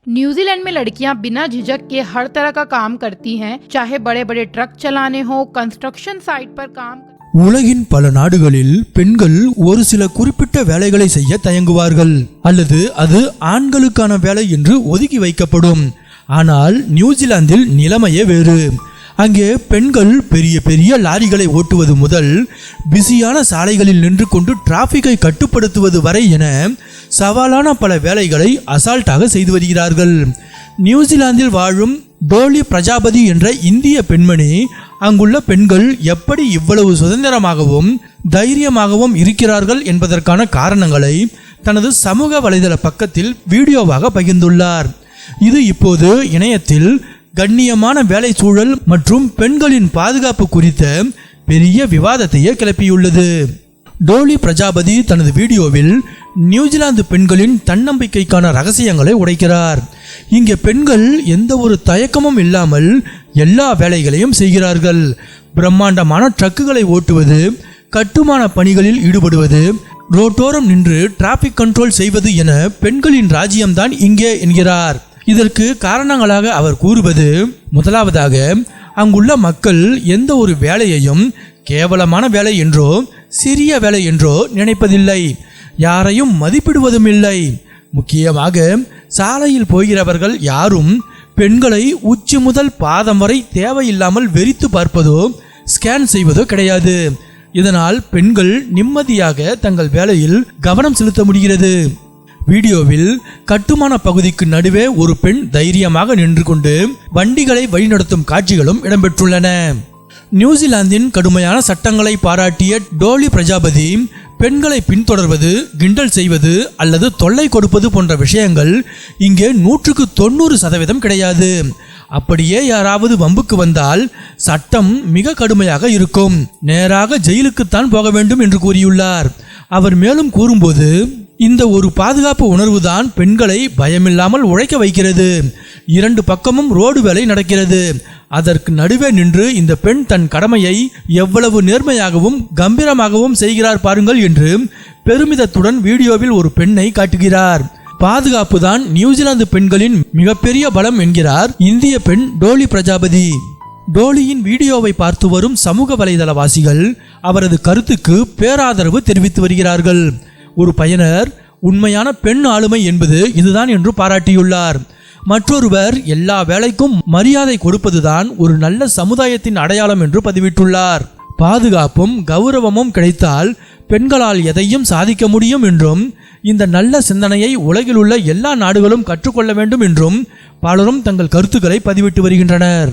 New Zealand में लड़कियां बिना झिझक के हर तरह का काम करती हैं, चाहे बड़े बड़े ट्रक चलाने हो, कंस्ट्रक्शन साइट पर काम। உலகின் பல நாடுகளில் பெண்கள் ஒரு சில குறிப்பிட்ட வேலைகளை செய்ய தயங்குவார்கள் அல்லது அது ஆண்களுக்கான வேலை என்று ஒதுக்கி வைக்கப்படும். ஆனால் நியூசிலாந்தில் நிலைமையே வேறு. அங்கே பெண்கள் பெரிய பெரிய லாரிகளை ஓட்டுவது முதல் பிஸியான சாலைகளில் நின்று கொண்டு டிராஃபிக்கை கட்டுப்படுத்துவது வரை என சவாலான பல வேலைகளை அசால்ட்டாக செய்து வருகிறார்கள். நியூசிலாந்தில் வாழும் டோலி பிரஜாபதி என்ற இந்திய பெண்மணி அங்குள்ள பெண்கள் எப்படி இவ்வளவு சுதந்திரமாகவும் தைரியமாகவும் இருக்கிறார்கள் என்பதற்கான காரணங்களை தனது சமூக வலைதள பக்கத்தில் வீடியோவாக பகிர்ந்துள்ளார். இது இப்போது இணையத்தில் கண்ணியமான வேலை சூழல் மற்றும் பெண்களின் பாதுகாப்பு குறித்த பெரிய விவாதத்தையே கிளப்பியுள்ளது. டோலி பிரஜாபதி தனது வீடியோவில் நியூசிலாந்து பெண்களின் தன்னம்பிக்கைக்கான ரகசியங்களை உடைக்கிறார். இங்கே பெண்கள் எந்த ஒரு தயக்கமும் இல்லாமல் எல்லா வேலைகளையும் செய்கிறார்கள். பிரம்மாண்டமான ட்ரக்குகளை ஓட்டுவது, கட்டுமான பணிகளில் ஈடுபடுவது, ரோட்டோரம் நின்று டிராபிக் கண்ட்ரோல் செய்வது என பெண்களின் ராஜ்யம்தான் இங்கே என்கிறார். இதற்கு காரணங்களாக அவர் கூறுவது, முதலாவதாக அங்குள்ள மக்கள் எந்த ஒரு வேலையையும் கேவலமான வேலை என்றோ சிறிய வேலை என்றோ நினைப்பதில்லை, யாரையும் மதிப்பிடுவதும் இல்லை. முக்கியமாக சாலையில் போகிறவர்கள் யாரும் பெண்களை உச்சி முதல் பாதம் வரை தேவையில்லாமல் வெறித்து பார்ப்பதோ ஸ்கேன் செய்வதோ கிடையாது. இதனால் பெண்கள் நிம்மதியாக தங்கள் வேலையில் கவனம் செலுத்த முடிகிறது. வீடியோவில் கட்டுமான பகுதிக்கு நடுவே ஒரு பெண் தைரியமாக நின்று கொண்டு வண்டிகளை வழிநடத்தும் காட்சிகளும் இடம்பெற்றுள்ளன. நியூசிலாந்தின் கடுமையான சட்டங்களை பாராட்டிய டோலி பிரஜாபதி பெண்களை பின்தொடர்வது, கிண்டல் செய்வது அல்லது தொல்லை கொடுப்பது போன்ற விஷயங்கள் இங்கே 190% கிடையாது. அப்படியே யாராவது வம்புக்கு வந்தால் சட்டம் மிக கடுமையாக இருக்கும், நேராக ஜெயிலுக்குத்தான் போக வேண்டும் என்று கூறியுள்ளார். அவர் மேலும் கூறும்போது, இந்த ஒரு பாதுகாப்பு உணர்வுதான் பெண்களை பயமில்லாமல் உழைக்க வைக்கிறது. 2 பக்கமும் ரோடு வேலை நடக்கிறது. அதற்கு நடுவே நின்று இந்த பெண் தன் கடமையை எவ்வளவு நேர்மையாகவும் கம்பீரமாகவும் செய்கிறார் பாருங்கள் என்று பெருமிதத்துடன் வீடியோவில் ஒரு பெண்ணை காட்டுகிறார். பாதுகாப்பு தான் நியூசிலாந்து பெண்களின் மிகப்பெரிய பலம் என்கிறார் இந்திய பெண் டோலி பிரஜாபதி. டோலியின் வீடியோவை பார்த்து வரும் சமூக வலைதளவாசிகள் அவரது கருத்துக்கு பேராதரவு தெரிவித்து வருகிறார்கள். ஒரு பயனர் உண்மையான பெண் ஆளுமை என்பது இதுதான் என்று பாராட்டியுள்ளார். மற்றொருவர் எல்லா வேலைக்கும் மரியாதை கொடுப்பதுதான் ஒரு நல்ல சமுதாயத்தின் அடையாளம் என்று பதிவிட்டுள்ளார். பாதுகாப்பும் கௌரவமும் கிடைத்தால் பெண்களால் எதையும் சாதிக்க முடியும் என்றும் இந்த நல்ல சிந்தனையை உலகில் உள்ள எல்லா நாடுகளும் கற்றுக்கொள்ள வேண்டும் என்றும் பலரும் தங்கள் கருத்துக்களை பதிவிட்டு வருகின்றனர்.